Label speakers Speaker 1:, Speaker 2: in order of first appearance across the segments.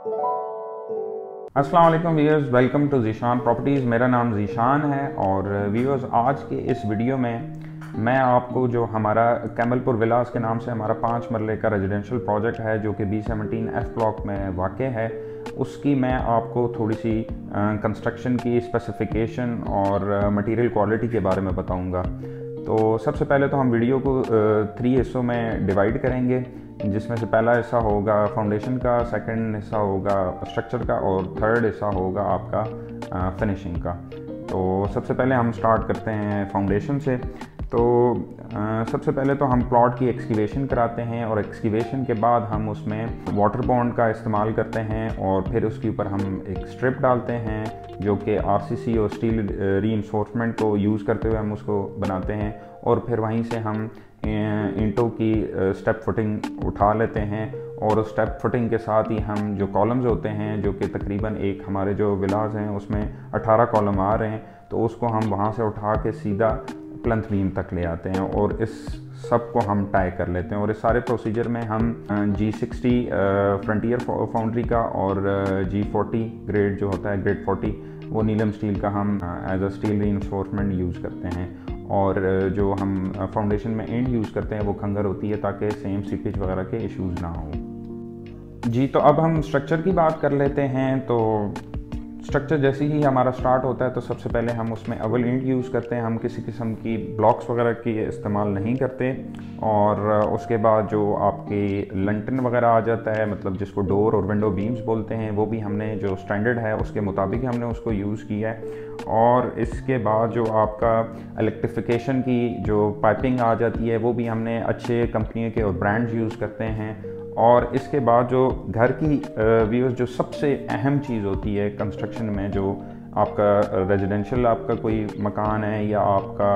Speaker 1: अस्सलाम वालेकुम viewers, welcome to Zeeshan properties. मेरा नाम ज़ीशान है और व्यूअर्स आज के इस वीडियो में मैं आपको जो हमारा कैमलपुर विलास के नाम से हमारा 5 मरले का रेजिडेंशियल प्रोजेक्ट है जो कि B17F ब्लॉक में वाक़ है, उसकी मैं आपको थोड़ी सी कंस्ट्रक्शन की स्पेसिफ़िकेशन और मटेरियल क्वालिटी के बारे में बताऊंगा। तो सबसे पहले तो हम वीडियो को 3 हिस्सों में डिवाइड करेंगे, जिसमें से पहला हिस्सा होगा फाउंडेशन का, सेकंड हिस्सा होगा स्ट्रक्चर का और थर्ड हिस्सा होगा आपका फिनिशिंग का। तो सबसे पहले हम स्टार्ट करते हैं फाउंडेशन से। तो सबसे पहले तो हम प्लॉट की एक्सकेवेशन कराते हैं और एक्सकेवेशन के बाद हम उसमें वाटर बॉन्ड का इस्तेमाल करते हैं और फिर उसके ऊपर हम एक स्ट्रिप डालते हैं जो कि RCC और स्टील रीइंफोर्समेंट को यूज़ करते हुए हम उसको बनाते हैं और फिर वहीं से हम ईंटों की स्टेप फुटिंग उठा लेते हैं और उस स्टेप फुटिंग के साथ ही हम जो कॉलम्स होते हैं जो कि तकरीबन एक हमारे जो विलास हैं उसमें 18 कॉलम आ रहे हैं, तो उसको हम वहाँ से उठा के सीधा प्लंथ बीम तक ले आते हैं और इस सब को हम टाई कर लेते हैं। और इस सारे प्रोसीजर में हम G60 फ्रंटियर फाउंड्री का और G40 ग्रेड जो होता है ग्रेड 40 वो नीलम स्टील का हम as a steel reinforcement use करते हैं। और जो हम फाउंडेशन में एंड यूज़ करते हैं वो खंगर होती है ताकि सेम सीपेज वगैरह के इश्यूज़ ना हो। जी, तो अब हम स्ट्रक्चर की बात कर लेते हैं। तो स्ट्रक्चर जैसे ही हमारा स्टार्ट होता है तो सबसे पहले हम उसमें अवल ईंट यूज़ करते हैं, हम किसी किस्म की ब्लॉक्स वगैरह की इस्तेमाल नहीं करते। और उसके बाद जो आपके लंटन वगैरह आ जाता है, मतलब जिसको डोर और विंडो बीम्स बोलते हैं, वो भी हमने जो स्टैंडर्ड है उसके मुताबिक हमने उसको यूज़ किया है। और इसके बाद जो आपका इलेक्ट्रिफिकेशन की जो पाइपिंग आ जाती है वो भी हमने अच्छे कंपनी के और ब्रांड्स यूज़ करते हैं। और इसके बाद जो घर की व्यूज़ जो सबसे अहम चीज़ होती है कंस्ट्रक्शन में, जो आपका रेजिडेंशियल आपका कोई मकान है या आपका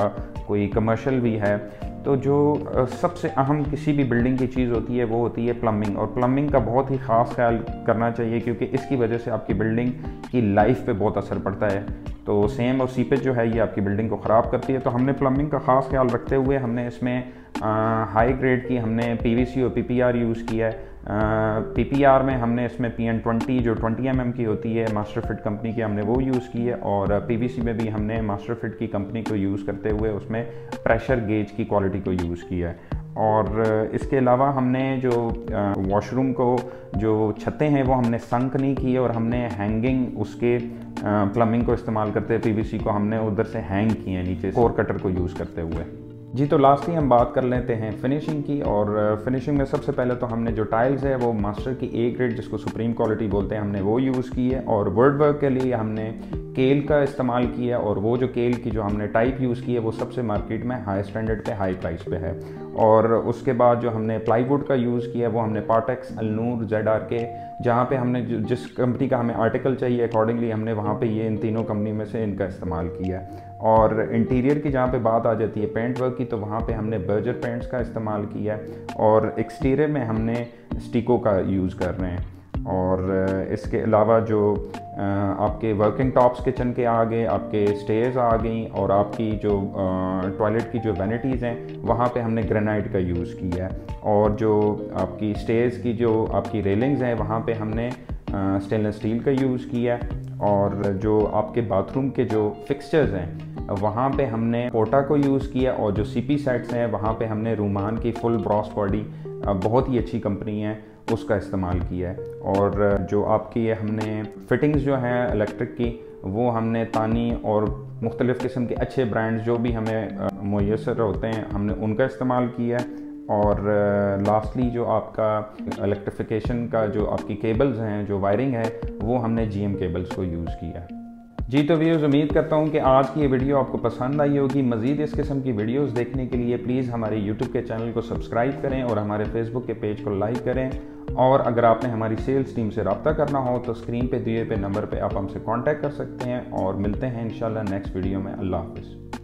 Speaker 1: कोई कमर्शियल भी है, तो जो सबसे अहम किसी भी बिल्डिंग की चीज़ होती है वो होती है प्लम्बिंग। और प्लम्बिंग का बहुत ही ख़ास ख्याल करना चाहिए क्योंकि इसकी वजह से आपकी बिल्डिंग की लाइफ पे बहुत असर पड़ता है। तो सेम और सीपेज जो है ये आपकी बिल्डिंग को ख़राब करती है। तो हमने प्लम्बिंग का ख़ास ख्याल रखते हुए हमने इसमें हाई ग्रेड की हमने PVC और PPR यूज़ किया है। PPR में हमने इसमें PN20 जो 20 mm की होती है मास्टर फिट कंपनी की, हमने वो यूज़ की है। और PVC में भी हमने मास्टर फिट की कंपनी को यूज़ करते हुए उसमें प्रेशर गेज की क्वालिटी को यूज़ किया है। और इसके अलावा हमने जो वॉशरूम को जो छतें हैं वो हमने संक नहीं की और हमने हैंगिंग उसके प्लम्बिंग को इस्तेमाल करते हुए PVC को हमने उधर से हैंग किए हैं नीचे कोर कटर को यूज़ करते हुए। जी, तो लास्टली हम बात कर लेते हैं फिनिशिंग की। और फिनिशिंग में सबसे पहले तो हमने जो टाइल्स है वो मास्टर की A ग्रेड जिसको सुप्रीम क्वालिटी बोलते हैं हमने वो यूज़ की है। और वर्ड वर्क के लिए हमने केल का इस्तेमाल किया और वो जो केल की जो हमने टाइप यूज़ की है वो सबसे मार्केट में हाई स्टैंडर्ड पे हाई प्राइस पे है। और उसके बाद जो हमने प्लाईवुड का यूज़ किया वो हमने पार्टेक्स, अलनूर, ZRK, जहाँ पे हमने जिस कंपनी का हमें आर्टिकल चाहिए अकॉर्डिंगली हमने वहाँ पे ये इन तीनों कंपनी में से इनका इस्तेमाल किया है। और इंटीरियर की जहाँ पे बात आ जाती है पेंट वर्क की, तो वहाँ पे हमने बर्जर पेंट्स का इस्तेमाल किया है। और एक्सटीरियर में हमने स्टिको का यूज़ कर रहे हैं। और इसके अलावा जो आपके वर्किंग टॉप्स किचन के आगे आपके स्टेयर्स आ गई और आपकी जो टॉयलेट की जो वैनिटीज़ हैं वहाँ पे हमने ग्रेनाइट का यूज़ किया है। और जो आपकी स्टेयर्स की जो आपकी रेलिंग्स हैं वहाँ पे हमने स्टेनलेस स्टील का यूज़ किया है। और जो आपके बाथरूम के जो फिक्सचर्स हैं वहाँ पे हमने पोटा को यूज़ किया और जो CP सेट्स हैं वहाँ पे हमने रूमान की फुल ब्रॉस बॉडी बहुत ही अच्छी कंपनी है उसका इस्तेमाल किया है। और जो आपकी हमने फिटिंग्स जो हैं इलेक्ट्रिक की वो हमने तानी और मुख्तलिफ़ किस्म के अच्छे ब्रांड्स जो भी हमें मुयसर होते हैं हमने उनका इस्तेमाल किया है। और लास्टली जो आपका इलेक्ट्रिफिकेशन का जो आपकी केबल्स हैं जो वायरिंग है वो हमने GM केबल्स को यूज़ किया है। जी, तो व्यूअर्स उम्मीद करता हूँ कि आज की ये वीडियो आपको पसंद आई होगी। मज़ीद इस किस्म की वीडियोस देखने के लिए प्लीज़ हमारे YouTube के चैनल को सब्सक्राइब करें और हमारे Facebook के पेज को लाइक करें। और अगर आपने हमारी सेल्स टीम से रब्ता करना हो तो स्क्रीन पे दिए पे नंबर पे आप हमसे कांटेक्ट कर सकते हैं। और मिलते हैं इंशाल्लाह नेक्स्ट वीडियो में। अल्लाह हाफ़िज़।